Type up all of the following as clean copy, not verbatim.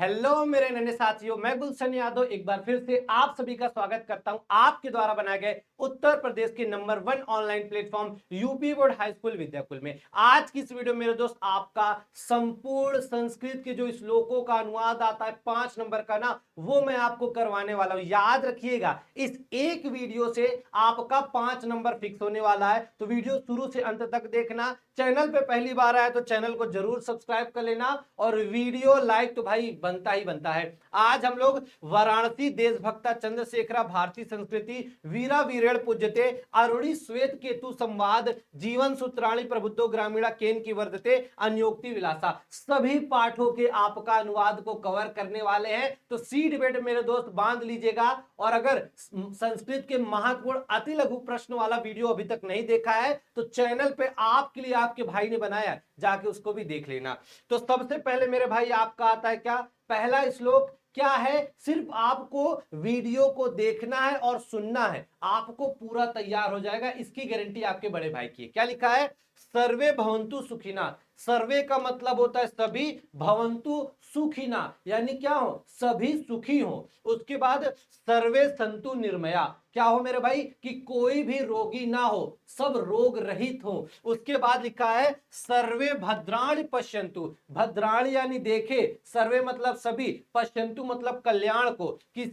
Hello मेरे नन्हे साथियों, मैं गुलशन यादव एक बार फिर से आप सभी का स्वागत करता हूं आपके द्वारा बनाए गए उत्तर प्रदेश के number 1 online platform UP board high school Vidyakul में। आज की इस वीडियो मेरे दोस्त आपका संपूर्ण संस्कृत के जो श्लोकों का अनुवाद आता है 5 नंबर का ना, वो मैं आपको करवाने वाला हूं। याद रखिएगा, इस एक वीडियो से आपका 5 नंबर फिक्स होने वाला है, तो वीडियो शुरू से अंत तक देखना। चैनल पे पहली बार आया तो चैनल को जरूर सब्सक्राइब कर लेना और वीडियो लाइक तो भाई बनता ही बनता है। आज हम लोग वाराणसी देशभक्ता चंद्रशेखरा भारतीय संस्कृति वीरा वीरेण पूज्यते अरुणि श्वेत केतु संवाद जीवन सूत्राणी प्रबुद्धो ग्रामीणा केन की वर्धते अन्योक्ति विलासा, सभी पाठों के आपका अनुवाद को कवर करने वाले हैं। तो सीट बेल्ट मेरे दोस्त बांध लीजिएगा, और अगर संस्कृत के महत्वपूर्ण अति लघु प्रश्न वाला वीडियो अभी तक नहीं देखा है तो चैनल पे आपके लिए आपके भाई ने बनाया, जाके उसको भी देख लेना। तो सबसे पहले मेरे भाई आपका आता है क्या, पहला श्लोक क्या है। सिर्फ आपको वीडियो को देखना है और सुनना है, आपको पूरा तैयार हो जाएगा, इसकी गारंटी आपके बड़े भाई की है। क्या लिखा है, सर्वे भवन्तु सुखिना। सर्वे का मतलब होता है सभी, भवन्तु सुखिना यानी क्या हो, सभी सुखी हो। उसके बाद सर्वे संतु निर्मया, क्या हो मेरे भाई कि कोई भी रोगी ना हो, सब रोग रहित हो। उसके बाद लिखा है सर्वे भद्राणि पश्यन्तु। भद्राणि यानी देखे, सर्वे मतलब सभी, पश्यन्तु मतलब कल्याण को, कि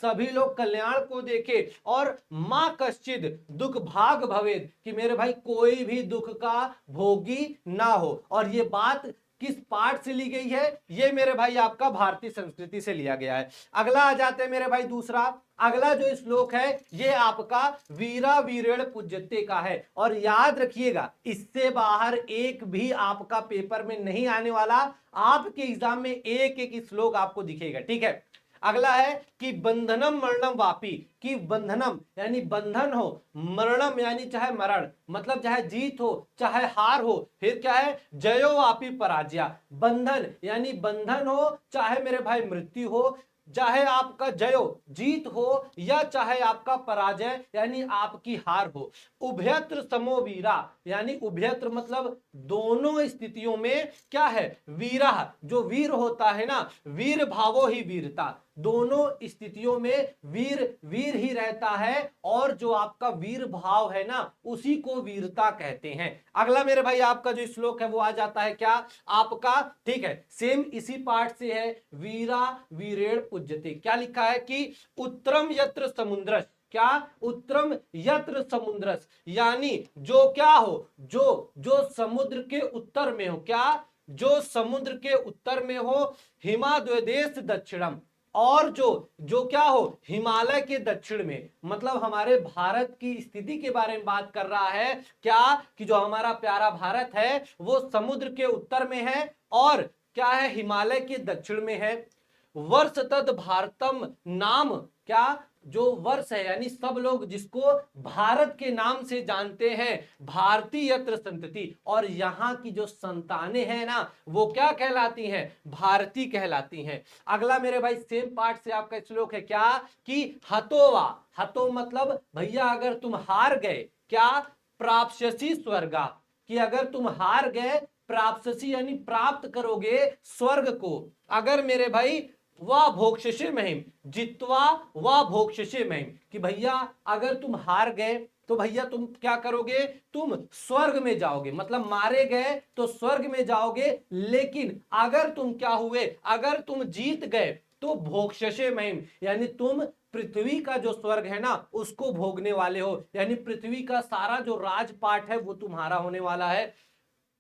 सभी लोग कल्याण को देखे। और मां कश्चिद दुख भाग भवेद, कि मेरे भाई कोई भी दुख का भोगी ना हो। और ये बात किस पाठ से ली गई है, ये मेरे भाई आपका भारतीय संस्कृति से लिया गया है। अगला आ जाते हैं मेरे भाई दूसरा। अगला जो श्लोक है ये आपका वीरा वीरेण पूज्यते का है, और याद रखिएगा इससे बाहर एक भी आपका पेपर में नहीं आने वाला। आपके एग्जाम में एक एक श्लोक आपको दिखेगा, ठीक है। अगला है कि बंधनम मरणम वापी, कि बंधनम यानी बंधन हो, मरणम यानी चाहे मरण मतलब चाहे जीत हो चाहे हार हो। फिर क्या है, जयो वापी पराजया, बंधन यानी बंधन हो चाहे मेरे भाई मृत्यु हो, चाहे आपका जयो जीत हो या चाहे आपका पराजय यानी आपकी हार हो। उभयत्र समो वीरा, यानी उभयत्र मतलब दोनों स्थितियों में क्या है, वीरा, जो वीर होता है ना, वीर भावो ही वीरता, दोनों स्थितियों में वीर वीर ही रहता है, और जो आपका वीर भाव है ना उसी को वीरता कहते हैं। अगला मेरे भाई आपका जो श्लोक है वो आ जाता है क्या आपका, ठीक है, सेम इसी पाठ से है, वीरा वीरेण पूज्यते। क्या लिखा है कि उत्तरम यत्र समुद्रस, क्या, उत्तरम यत्र समुद्रस यानी जो क्या हो, जो जो समुद्र के उत्तर में हो, क्या, जो समुद्र के उत्तर में हो, हिमाद्वदेश दक्षिणम, और जो जो क्या हो, हिमालय के दक्षिण में, मतलब हमारे भारत की स्थिति के बारे में बात कर रहा है क्या, कि जो हमारा प्यारा भारत है वो समुद्र के उत्तर में है और क्या है, हिमालय के दक्षिण में है। वर्ष तद भारतम नाम, क्या, जो वर्ष है यानी सब लोग जिसको भारत के नाम से जानते हैं, भारतीय यत्र संतति, और यहाँ की जो संतानें हैं ना वो क्या कहलाती हैं, भारतीय कहलाती हैं। अगला मेरे भाई सेम पार्ट से आपका श्लोक है क्या, कि हतोवा, हतो मतलब भैया अगर तुम हार गए, क्या, प्राप्स्यसि स्वर्गा, कि अगर तुम हार गए, प्राप्स्यसि यानी प्राप्त करोगे स्वर्ग को, अगर मेरे भाई वह भोक्ष्यसे महिम, जित्वा वह भोक्ष्यसे महिम, कि भैया अगर तुम हार गए तो भैया तुम क्या करोगे, तुम स्वर्ग में जाओगे, मतलब मारे गए तो स्वर्ग में जाओगे। लेकिन अगर तुम क्या हुए, अगर तुम जीत गए तो भोक्ष्यसे महिम, यानी तुम पृथ्वी का जो स्वर्ग है ना उसको भोगने वाले हो, यानी पृथ्वी का सारा जो राजपाट है वो तुम्हारा होने वाला है।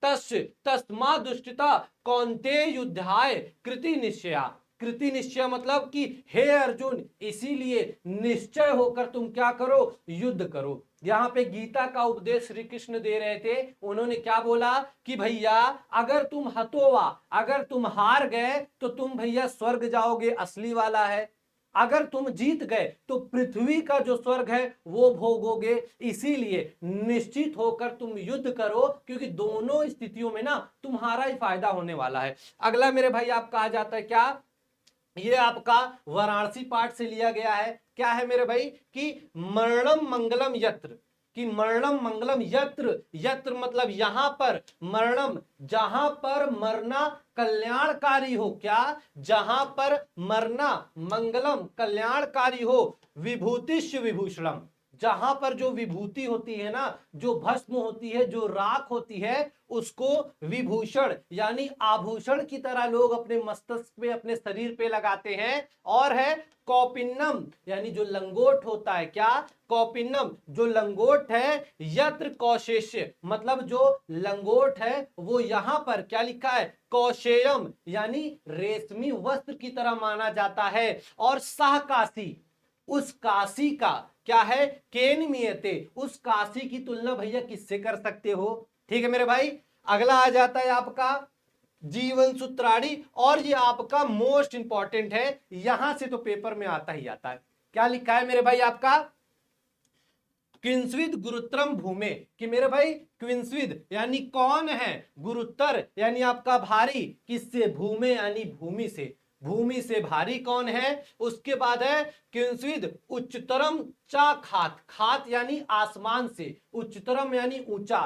तस्मा दुष्टता कौन्तेय युद्धाय कृति निश्चया, कृति निश्चय मतलब कि हे अर्जुन इसीलिए निश्चय होकर तुम क्या करो, युद्ध करो। यहां पे गीता का उपदेश श्री कृष्ण दे रहे थे, उन्होंने क्या बोला कि भैया अगर तुम हतोवा, अगर तुम हार गए तो तुम भैया स्वर्ग जाओगे, असली वाला है, अगर तुम जीत गए तो पृथ्वी का जो स्वर्ग है वो भोगोगे। इसीलिए निश्चित होकर तुम युद्ध करो, क्योंकि दोनों स्थितियों में ना तुम्हारा ही फायदा होने वाला है। अगला मेरे भाई आपका आ जाता है क्या, ये आपका वाराणसी पाठ से लिया गया है। क्या है मेरे भाई कि मरणम मंगलम यत्र, कि मरणम मंगलम यत्र, यत्र मतलब यहां पर, मरणम जहां पर मरना कल्याणकारी हो, क्या, जहां पर मरना मंगलम कल्याणकारी हो, विभूतिश्च विभूषणम, जहां पर जो विभूति होती है ना, जो भस्म होती है, जो राख होती है, उसको विभूषण यानी आभूषण की तरह लोग अपने मस्तक पे, अपने शरीर पे लगाते हैं। और है कौपिन्नम यानी जो लंगोट होता है, क्या, कौपिन्नम जो लंगोट है, यत्र कौशेष्य मतलब जो लंगोट है वो यहां पर क्या लिखा है, कौशेयम यानी रेशमी वस्त्र की तरह माना जाता है। और सह काशी, उस काशी का क्या है, केन मियते, उस काशी की तुलना भैया किससे कर सकते हो। ठीक है मेरे भाई। अगला आ जाता है आपका जीवन सूत्राणी, और ये आपका मोस्ट इंपॉर्टेंट है, यहां से तो पेपर में आता ही आता है। क्या लिखा है मेरे भाई आपका, क्विंसविद गुरुत्रम भूमे, कि मेरे भाई क्विंसविद यानी कौन है, गुरुतर यानी आपका भारी, किससे, भूमे यानी भूमि से, भूमि से भारी कौन है। उसके बाद है क्विंसविद उच्चतरम चा खात, खात यानी आसमान से, उच्चतरम यानी ऊंचा,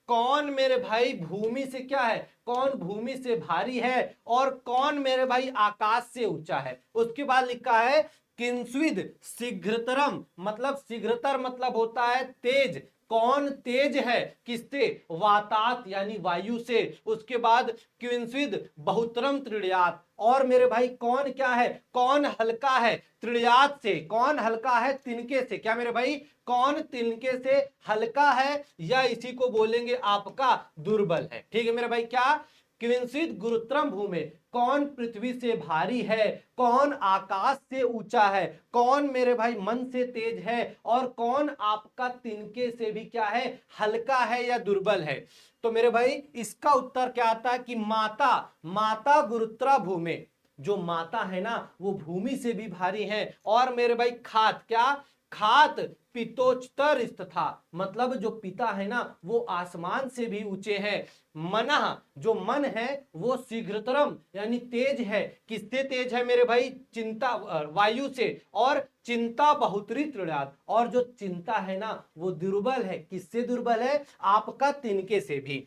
कौन मेरे भाई भूमि से क्या है, कौन भूमि से भारी है, और कौन मेरे भाई आकाश से ऊंचा है। उसके बाद लिखा है किंस्विद शीघ्रतरम, मतलब शीघ्रतर मतलब होता है तेज, कौन तेज है, किससे, वातात यानी वायु से। उसके बाद क्विंस्विद बहुतरम त्रिड़यात, और मेरे भाई कौन क्या है, कौन हल्का है, त्रिड़यात से, कौन हल्का है, तिनके से, क्या मेरे भाई, कौन तिनके से हल्का है, या इसी को बोलेंगे आपका दुर्बल है। ठीक है मेरे भाई, क्या, क्विंसित गुरुत्रम भूमि, कौन पृथ्वी से भारी है, कौन आकाश से ऊंचा है, कौन मेरे भाई मन से तेज है, और कौन आपका तिनके से भी क्या है, हल्का है या दुर्बल है। तो मेरे भाई इसका उत्तर क्या आता है कि माता, माता गुरुत्रा भूमि, जो माता है ना वो भूमि से भी भारी है। और मेरे भाई खात, क्या, खात पितोच्चतर तथा, मतलब जो पिता है ना वो आसमान से भी ऊंचे हैं। मनः जो मन है वो शीघ्रतरम यानी तेज है, किससे तेज है मेरे भाई, चिंता वायु से। और चिंता बहुतरी त्रिड़ात, और जो चिंता है ना वो दुर्बल है, किससे दुर्बल है, आपका तिनके से भी।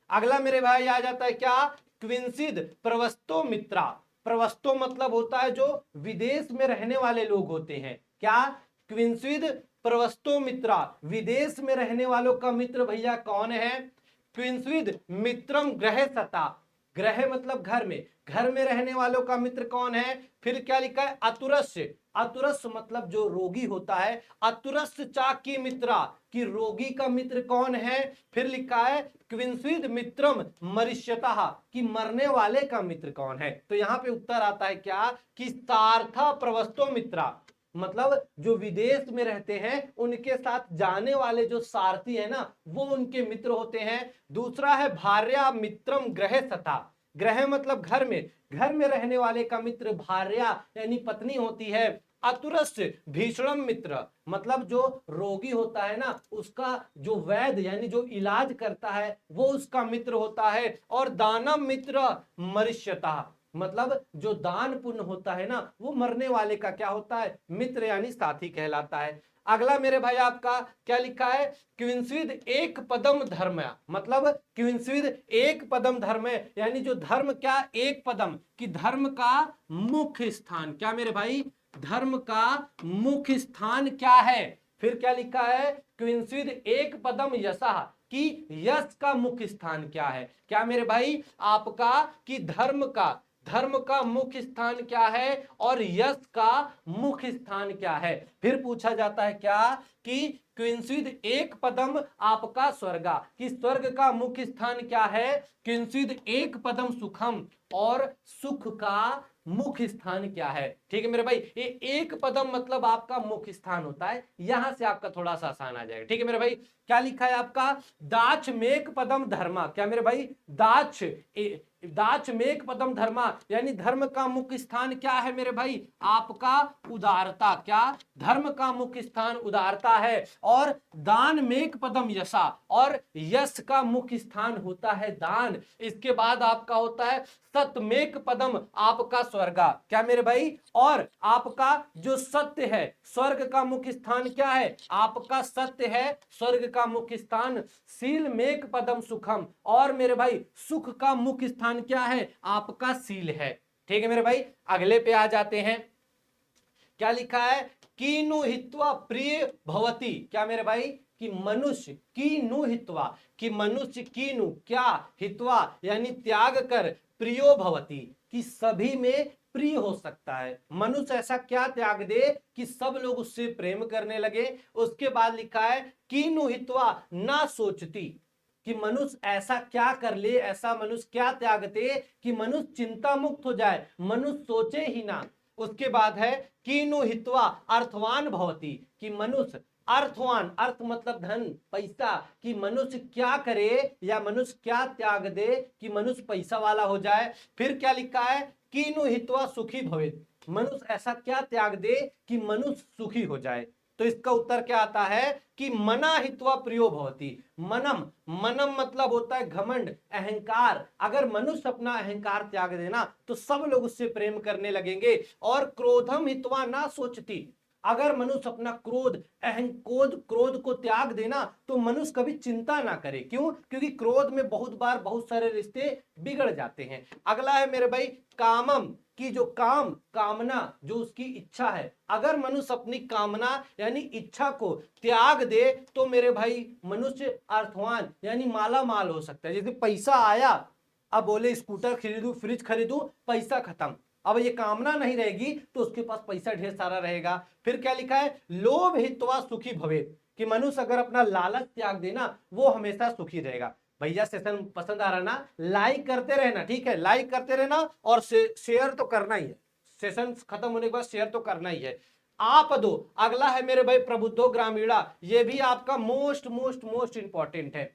अगला मेरे भाई आ जाता है क्या, क्विंसिद प्रवस्तो मित्रा, प्रवस्तो मतलब होता है जो विदेश में रहने वाले लोग होते हैं, क्या, क्विंसिद प्रवस्तो मित्रा, विदेश में रहने वालों का मित्र भैया कौन है, क्विंसिद मित्रम ग्रह सता, ग्रह मतलब घर में, घर में रहने वालों का मित्र कौन है। फिर क्या लिखा है, अतुरस्य, अतुरस्य मतलब जो रोगी होता है, अतुरस्य चाकी मित्रा, कि रोगी का मित्र कौन है। फिर लिखा है क्विंसिद मित्रम मरिष्यतः, कि मरने वाले का मित्र कौन है। तो यहां पे उत्तर आता है क्या, कि सार्था प्रवस्तो मित्रा, मतलब जो विदेश में रहते हैं उनके साथ जाने वाले जो सारथी है ना वो उनके मित्र होते हैं। दूसरा है भार्या मित्रम ग्रह सता, ग्रह मतलब घर में रहने वाले का मित्र भार्या यानी पत्नी होती है। अतुरस्य भीषणम मित्र, मतलब जो रोगी होता है ना उसका जो वैद्य यानी जो इलाज करता है वो उसका मित्र होता है। और दानम मित्र मरिष्यता, मतलब जो दान पुण्य होता है ना वो मरने वाले का क्या होता है, मित्र यानी साथी कहलाता है। अगला मेरे भाई आपका क्या लिखा है, क्विंसिद एक पदम धर्म, मतलब क्विंसिद एक पदम धर्म यानी जो धर्म क्या, एक पदम, कि धर्म का मुख्य स्थान, क्या मेरे भाई, धर्म का मुख्य स्थान क्या है। फिर क्या लिखा है, क्विंसिद एक पदम यशः, कि यश का मुख्य स्थान क्या है, क्या मेरे भाई आपका, कि धर्म का मुख्य स्थान क्या है और यश का मुख्य स्थान क्या है। फिर पूछा जाता है क्या, कि क्विंसिद एक पदम आपका स्वर्गा, कि स्वर्ग का मुख्य स्थान क्या है, क्विंसिद एक पदम सुखम, और सुख का मुख्य स्थान क्या है। ठीक है मेरे भाई, ये एक पदम मतलब आपका मुख्य स्थान होता है, यहां से आपका थोड़ा सा आसान आ जाएगा। ठीक है मेरे भाई, क्या लिखा है आपका, दाच मेक पदम धर्मा, क्या मेरे भाई, दाच दाचमेक पदम धर्मा, यानी धर्म का मुख्य स्थान क्या है मेरे भाई? आपका उदारता। क्या? धर्म का मुख्य स्थान उदारता है। और दान मेक पदम यशा, और यश का मुख्य स्थान होता है दान। इसके बाद आपका होता है सतमेक पदम आपका स्वर्गा। क्या मेरे भाई? और आपका जो सत्य है, स्वर्ग का मुख्य स्थान क्या है? आपका सत्य है, स्वर्ग का मुख्य स्थान। शील मेक पदम सुखम, और मेरे भाई सुख का मुख्य स्थान क्या है? आपका शील है। ठीक है मेरे भाई, अगले पे आ जाते हैं। क्या लिखा है? कीनु हित्वा प्रिय भवती। क्या मेरे भाई? कि मनुष्य कीनु हित्वा, कि मनुष्य कीनु क्या, हित्वा यानी त्याग कर, प्रियो भवती कि सभी में प्रिय हो सकता है। मनुष्य ऐसा क्या त्याग दे कि सब लोग उससे प्रेम करने लगे। उसके बाद लिखा है कीनु हित्वा ना सोचती, कि मनुष्य ऐसा क्या कर ले, ऐसा मनुष्य क्या त्याग दे कि मनुष्य चिंता मुक्त हो जाए, मनुष्य सोचे ही ना। उसके बाद है कीनु हित्वा अर्थवान भवती, कि मनुष्य अर्थवान, अर्थ मतलब धन पैसा, कि मनुष्य क्या करे या मनुष्य क्या त्याग दे कि मनुष्य पैसा वाला हो जाए। फिर क्या लिखा है? कीनु हित्वा सुखी भवेत, मनुष्य ऐसा क्या त्याग दे कि मनुष्य सुखी हो जाए। तो इसका उत्तर क्या आता है कि मना हित्वा प्रियो भवती। मनम, मनम मतलब होता है घमंड, अहंकार। अगर मनुष्य अपना अहंकार त्याग देना तो सब लोग उससे प्रेम करने लगेंगे। और क्रोधम हित्वा ना सोचती, अगर मनुष्य अपना क्रोध, क्रोध को त्याग देना तो मनुष्य कभी चिंता ना करे। क्यों? क्योंकि क्रोध में बहुत बार बहुत सारे रिश्ते बिगड़ जाते हैं। अगला है मेरे भाई कामम, की जो काम, कामना, जो उसकी इच्छा है, अगर मनुष्य अपनी कामना यानी इच्छा को त्याग दे तो मेरे भाई मनुष्य अर्थवान यानी माला माल हो सकता है। जैसे पैसा आया, अब बोले स्कूटर खरीदू, फ्रिज खरीदू, पैसा खत्म, अब ये कामना नहीं रहेगी तो उसके पास पैसा ढेर सारा रहेगा। फिर क्या लिखा है? लोभ हित्वा सुखी भवेत, कि मनुष्य अगर अपना लालच त्याग देना वो हमेशा सुखी रहेगा। भैया सेशन पसंद आ रहा ना? लाइक करते रहना, ठीक है? लाइक करते रहना और शेयर तो करना ही है। सेशन खत्म होने के बाद शेयर तो करना ही है। आप दो, अगला है मेरे भाई प्रबुद्धो ग्रामीणा, ये भी आपका मोस्ट मोस्ट मोस्ट इंपॉर्टेंट है,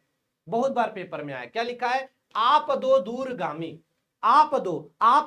बहुत बार पेपर में आया। क्या लिखा है? आप दो दूरगामी, आप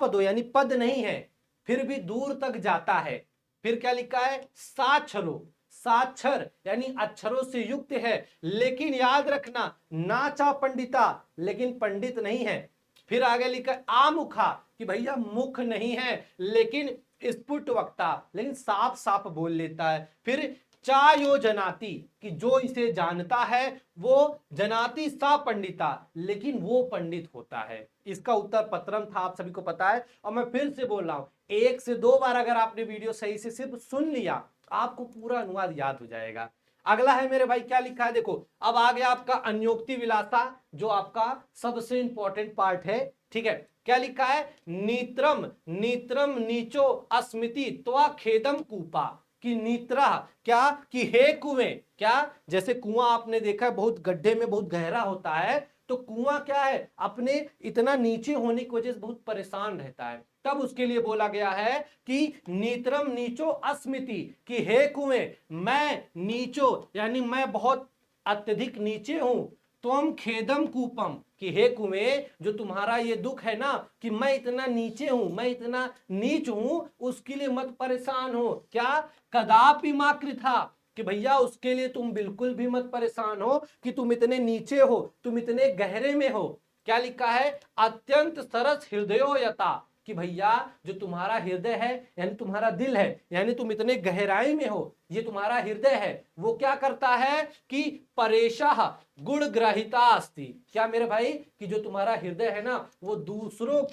दो यानी पद नहीं है फिर भी दूर तक जाता है। फिर क्या लिखा है? साक्षरो, साक्षर यानी अक्षरों से युक्त है, लेकिन याद रखना नाचा पंडिता, लेकिन पंडित नहीं है। फिर आगे लिखा है आमुखा, कि भैया मुख नहीं है लेकिन स्फुट वक्ता, लेकिन साफ साफ बोल लेता है। फिर चायो जनाती, कि जो इसे जानता है वो जनाती सा पंडिता, लेकिन वो पंडित होता है। इसका उत्तर पत्रम था, आप सभी को पता है। और मैं फिर से बोल रहा हूं, 1 से 2 बार अगर आपने वीडियो सही से सिर्फ सुन लिया आपको पूरा अनुवाद याद हो जाएगा। अगला है मेरे भाई क्या लिखा है? देखो अब आ गया आपका अन्योक्ति विलासा, जो आपका सबसे इंपॉर्टेंट पार्ट है। ठीक है, क्या लिखा है? नीत्रम, नीत्रम नीचो अस्मिति त्वा खेदम कूपा, कि नीत्रा क्या, कि हे कुएं, क्या जैसे कुआं आपने देखा है बहुत गड्ढे में बहुत गहरा होता है, तो कुआं क्या है अपने इतना नीचे होने की वजह से बहुत परेशान रहता है, तब उसके लिए बोला गया है कि नीत्रम नीचो अस्मिति, कि हे कुएं मैं नीचो यानी मैं बहुत अत्यधिक नीचे हूं, तुम खेदम कूपम, कि हे कुएं जो तुम्हारा ये दुख है ना कि मैं इतना नीचे हूं, मैं इतना नीच हूं, उसके लिए मत परेशान हो। क्या? कदापि मा कृथा, कि भैया उसके लिए तुम बिल्कुल भी मत परेशान हो कि तुम इतने नीचे हो, तुम इतने गहरे में हो। क्या लिखा है? अत्यंत सरस हृदयो यता, कि भैया जो तुम्हारा हृदय है यानी तुम्हारा दिल है, यानी तुम इतने गहराई में हो, ये तुम्हारा हृदय है, वो क्या करता है कि परेशाह गुण ग्रहिता अस्ति, क्या मेरे भाई कि जो तुम्हारा हृदय है ना वो दूसरों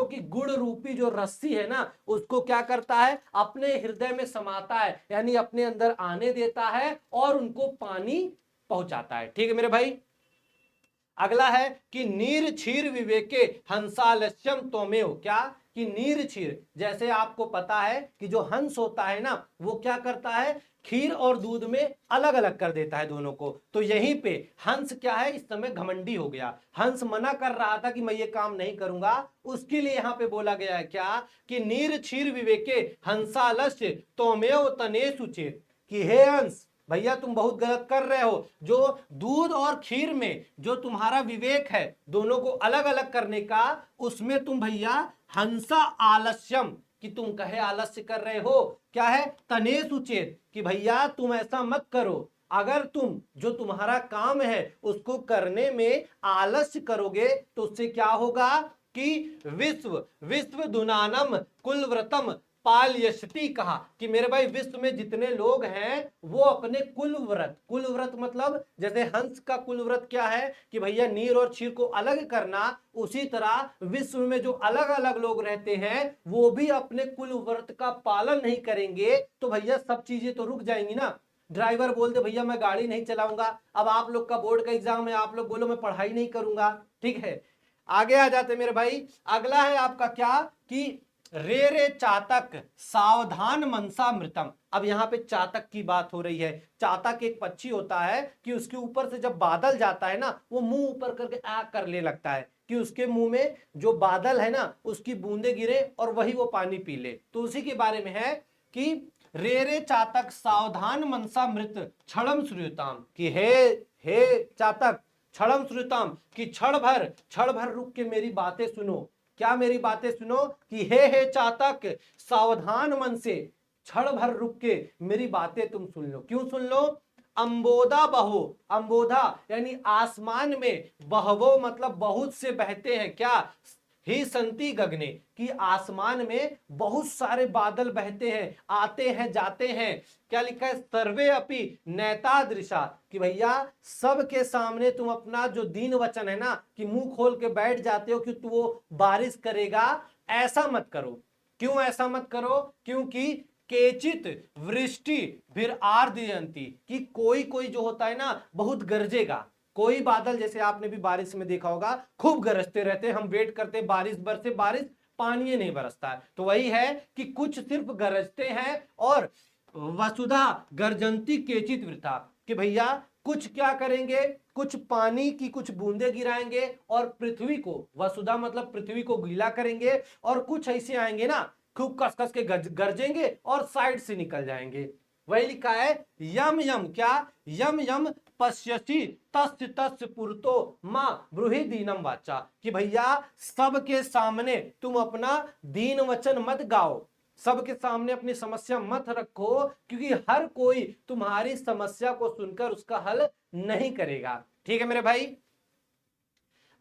की गुण रूपी जो रस्सी है ना उसको क्या करता है? अपने हृदय में समाता है, यानी अपने अंदर आने देता है और उनको पानी पहुंचाता है। ठीक है मेरे भाई, अगला है कि नीर क्षीर विवेके हंसालस्यम त्वमेव, क्या कि नीर क्षीर, जैसे आपको पता है कि जो हंस होता है ना वो क्या करता है? खीर और दूध में अलग अलग कर देता है दोनों को। तो यहीं पे हंस क्या है? इस समय घमंडी हो गया, हंस मना कर रहा था कि मैं ये काम नहीं करूंगा, उसके लिए यहां पे बोला गया है क्या कि नीर क्षीर विवेके हंसालस्य त्वमेव तनेषु चेत, कि हे हंस भैया तुम बहुत गलत कर रहे हो। जो दूध और खीर में जो तुम्हारा विवेक है दोनों को अलग अलग करने का, उसमें तुम भैया हंसा आलस्यम, कि तुम कहे आलस्य कर रहे हो, क्या है तनेस उचेत, कि भैया तुम ऐसा मत करो। अगर तुम जो तुम्हारा काम है उसको करने में आलस्य करोगे तो उससे क्या होगा कि विश्व विश्व दुनानम कुलव्रतम पालयष्टि, कहा कि मेरे भाई विश्व में जितने लोग हैं वो अपने कुलव्रत, कुलव्रत मतलब जैसे हंस का कुलव्रत क्या है कि भैया नीर और क्षीर को अलग करना, उसी तरह विश्व में जो अलग अलग लोग रहते हैं वो भी अपने कुलव्रत का पालन नहीं करेंगे तो भैया सब चीजें तो रुक जाएंगी ना। ड्राइवर बोल दे भैया मैं गाड़ी नहीं चलाऊंगा, अब आप लोग का बोर्ड का एग्जाम है, आप लोग बोलो मैं पढ़ाई नहीं करूंगा, ठीक है। आगे आ जाते मेरे भाई, अगला है आपका क्या कि रे रे चातक सावधान मनसा मृतम। अब यहाँ पे चातक की बात हो रही है। चातक एक पक्षी होता है कि उसके ऊपर से जब बादल जाता है ना वो मुंह ऊपर करके आ करने लगता है कि उसके मुंह में जो बादल है ना उसकी बूंदे गिरे और वही वो पानी पी ले। तो उसी के बारे में है कि रे रे चातक सावधान मनसा मृत क्षणम श्रूयताम, कि हे चातक क्षणम श्रुताम, कि क्षण भर रुक के मेरी बातें सुनो। क्या मेरी बातें सुनो कि हे चातक सावधान मन से क्षण भर रुक के मेरी बातें तुम सुन लो। क्यों सुन लो? अंबोदा बहो, अंबोधा यानी आसमान में, बहवो मतलब बहुत से बहते हैं, क्या ही संति गगने, कि आसमान में बहुत सारे बादल बहते हैं, आते हैं जाते हैं। क्या लिखा है? सर्वे अपि नैतादृशा, कि भैया सबके सामने तुम अपना जो दीन वचन है ना कि मुंह खोल के बैठ जाते हो कि तू वो बारिश करेगा, ऐसा मत करो। क्यों ऐसा मत करो? क्योंकि केचित वृष्टि फिर आर्द्रयंती, कि कोई कोई जो होता है ना बहुत गरजेगा। कोई बादल जैसे आपने भी बारिश में देखा होगा खूब गरजते रहते हैं, हम वेट करते हैं बारिश बरसे, बारिश पानी नहीं बरसता है। तो वही है कि कुछ सिर्फ गरजते हैं और वसुधा गर्जंती केचित वृथा, कि भैया कुछ क्या करेंगे, कुछ पानी की कुछ बूंदे गिराएंगे और पृथ्वी को, वसुधा मतलब पृथ्वी को गीला करेंगे, और कुछ ऐसे आएंगे ना खूब कस कस के गरजेंगे और साइड से निकल जाएंगे। वही लिखा है यम यम, क्या यम यम पश्यसि तस्य तस्य पुरतो मां ब्रूहि दीनम वाचा, कि भैया सबके सामने तुम अपना दीन वचन मत गाओ, सबके सामने अपनी समस्या मत रखो, क्योंकि हर कोई तुम्हारी समस्या को सुनकर उसका हल नहीं करेगा। ठीक है मेरे भाई।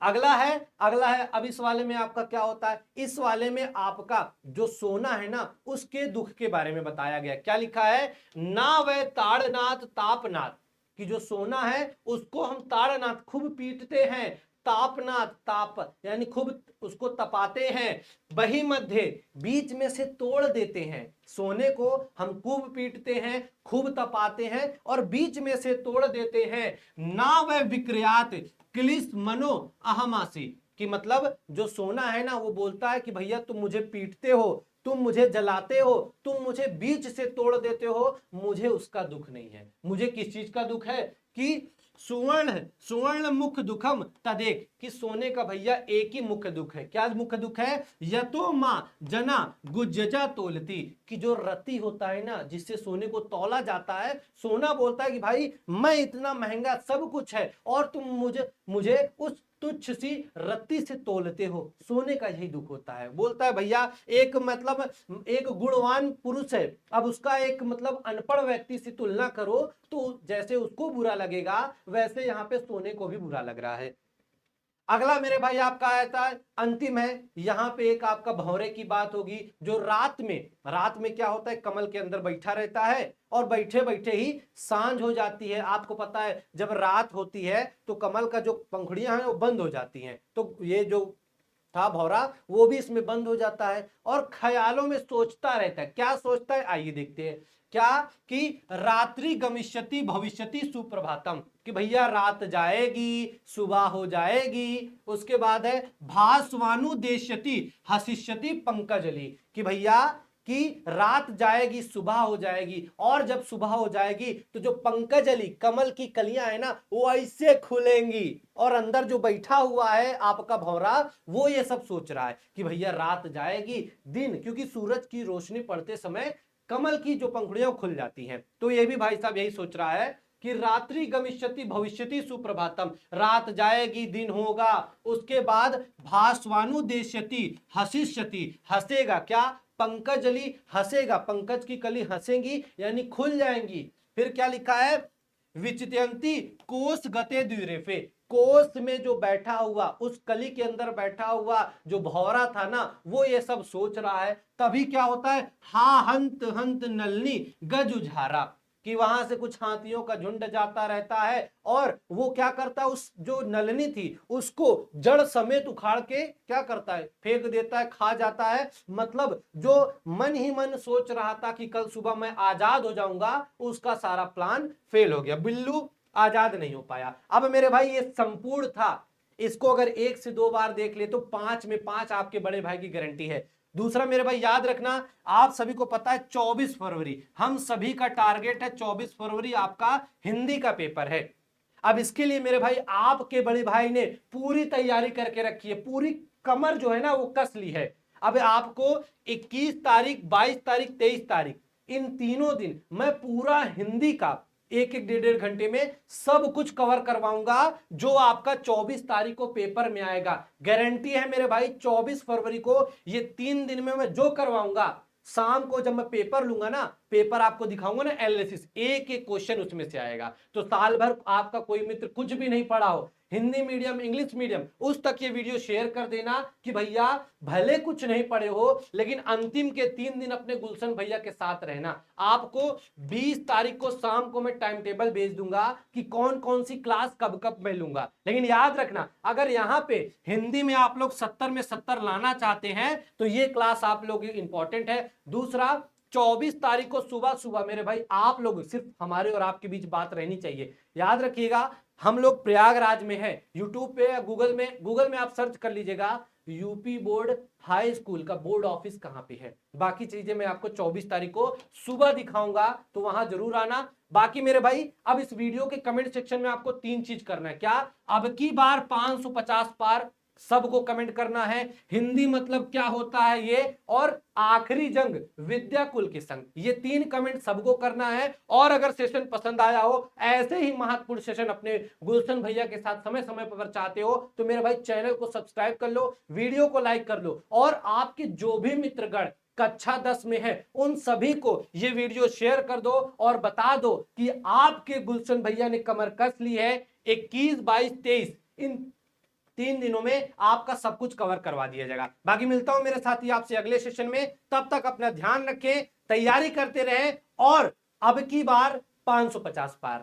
अगला है अब इस वाले में आपका क्या होता है, इस वाले में आपका जो सोना है ना उसके दुख के बारे में बताया गया। क्या लिखा है? ना वह ताड़नाथ तापनाथ, कि जो सोना है उसको हम ताड़नाथ खूब पीटते हैं, तापनाथ ताप यानी खूब उसको तपाते हैं, बही मध्य बीच में से तोड़ देते हैं। सोने को हम खूब पीटते हैं, खूब तपाते हैं और बीच में से तोड़ देते हैं। ना वह विक्रियात क्लिस मनो अहमासी, कि मतलब जो सोना है ना वो बोलता है कि भैया तुम मुझे पीटते हो, तुम मुझे जलाते हो, तुम मुझे बीच से तोड़ देते हो, मुझे उसका दुख नहीं है। मुझे किस चीज का दुख है? कि सुवर्ण सुवर्ण मुख दुखम तदेक, कि सोने का भैया एक ही मुख्य दुख है। क्या मुख्य दुख है? यतो मां जना गुज्जा तोलती, कि जो रति होता है ना जिससे सोने को तौला जाता है, सोना बोलता है कि भाई मैं इतना महंगा सब कुछ है और तुम मुझे उस तुच्छ सी रत्ती से तोलते हो। सोने का यही दुख होता है। बोलता है भैया एक मतलब एक गुणवान पुरुष है, अब उसका एक मतलब अनपढ़ व्यक्ति से तुलना करो तो जैसे उसको बुरा लगेगा वैसे यहाँ पे सोने को भी बुरा लग रहा है। अगला मेरे भाई आपका आता है अंतिम है, यहां पे एक आपका भौरे की बात होगी जो रात में क्या होता है, कमल के अंदर बैठा रहता है और बैठे बैठे ही सांझ हो जाती है। आपको पता है जब रात होती है तो कमल का जो पंखुड़ियां हैं वो बंद हो जाती हैं, तो ये जो था भौरा वो भी इसमें बंद हो जाता है और ख्यालों में सोचता रहता है। क्या सोचता है आइए देखते हैं। क्या कि रात्रि गमिष्यति भविष्यति सुप्रभातम, कि भैया रात जाएगी सुबह हो जाएगी। उसके बाद है भास्वानु देश्यति हसिष्यति पंकजली, कि भैया कि रात जाएगी सुबह हो जाएगी और जब सुबह हो जाएगी तो जो पंकजली कमल की कलियां है ना वो ऐसे खुलेंगी और अंदर जो बैठा हुआ है आपका भौरा वो ये सब सोच रहा है कि भैया रात जाएगी दिन, क्योंकि सूरज की रोशनी पड़ते समय कमल की जो पंखुड़ियां खुल जाती हैं। तो ये भी भाई साहब यही सोच रहा है कि रात्रि गमिष्यति भविष्यति सुप्रभातम, रात जाएगी दिन होगा, उसके बाद भास्वानुदेश्यति हसिष्यति, हंसेगा क्या, पंकजली हंसेगा, पंकज की कली हंसेंगी यानी खुल जाएंगी। फिर क्या लिखा है, विचित्यंती कोष गते द्विरेफे, कोष में जो बैठा हुआ, उस कली के अंदर बैठा हुआ जो भौरा था ना, वो ये सब सोच रहा है। तभी क्या होता है, हा हंत हंत नलनी गजुझारा, कि वहां से कुछ हाथियों का झुंड जाता रहता है और वो क्या करता है, उस जो नलनी थी उसको जड़ समेत उखाड़ के क्या करता है, फेंक देता है, खा जाता है। मतलब जो मन ही मन सोच रहा था कि कल सुबह मैं आजाद हो जाऊंगा, उसका सारा प्लान फेल हो गया, बिल्लू आजाद नहीं हो पाया। अब मेरे भाई ये संपूर्ण था, इसको अगर 1 से 2 बार देख ले तो 5 में 5 आपके बड़े भाई की गारंटी है। दूसरा मेरे भाई याद रखना, आप सभी को पता है 24 फरवरी हम सभी का टारगेट है, 24 फरवरी आपका हिंदी का पेपर है। अब इसके लिए मेरे भाई आपके बड़े भाई ने पूरी तैयारी करके रखी है, पूरी कमर जो है ना वो कस ली है। अब आपको 21 तारीख, 22 तारीख, 23 तारीख, इन तीनों दिन मैं पूरा हिंदी का 1-1 1.5 घंटे में सब कुछ कवर करवाऊंगा, जो आपका 24 तारीख को पेपर में आएगा। गारंटी है मेरे भाई, 24 फरवरी को ये 3 दिन में मैं जो करवाऊंगा, शाम को जब मैं पेपर लूंगा ना, पेपर आपको दिखाऊंगा ना एनालिसिस, एक एक क्वेश्चन उसमें से आएगा। तो साल भर आपका कोई मित्र कुछ भी नहीं पढ़ा हो, हिंदी मीडियम इंग्लिश मीडियम, उस तक ये वीडियो शेयर कर देना कि भैया भले कुछ नहीं पढ़े हो लेकिन अंतिम के 3 दिन अपने गुलशन भैया के साथ रहना। आपको 20 तारीख को शाम को मैं टाइम टेबल भेज दूंगा कि कौन कौन सी क्लास कब कब मैं लूंगा। लेकिन याद रखना, अगर यहाँ पे हिंदी में आप लोग 70 में 70 लाना चाहते हैं तो ये क्लास आप लोग इंपॉर्टेंट है। दूसरा, 24 तारीख को सुबह सुबह मेरे भाई आप लोग, सिर्फ हमारे और आपके बीच बात रहनी चाहिए, याद रखिएगा, हम लोग प्रयागराज में है। यूट्यूब पे या गूगल में आप सर्च कर लीजिएगा यूपी बोर्ड हाई स्कूल का बोर्ड ऑफिस कहां पे है। बाकी चीजें मैं आपको 24 तारीख को सुबह दिखाऊंगा, तो वहां जरूर आना। बाकी मेरे भाई अब इस वीडियो के कमेंट सेक्शन में आपको 3 चीज करना है। क्या, अब की बार 550 पार सबको कमेंट करना है, हिंदी मतलब क्या होता है ये, और आखिरी जंग विद्याकुल के संग, ये 3 कमेंट सबको करना है। और अगर सेशन पसंद आया हो, ऐसे ही महत्वपूर्ण सेशन अपने गुलशन भैया के साथ समय समय पर चाहते हो, तो मेरे भाई चैनल को सब्सक्राइब कर लो, वीडियो को लाइक कर लो, और आपके जो भी मित्रगण कक्षा 10 में है उन सभी को ये वीडियो शेयर कर दो और बता दो कि आपके गुलशन भैया ने कमर कस ली है। 21, 22, 23 इन 3 दिनों में आपका सब कुछ कवर करवा दिया जाएगा। बाकी मिलता हूं मेरे साथी आपसे अगले सेशन में, तब तक अपना ध्यान रखें, तैयारी करते रहें, और अब की बार 550 पार।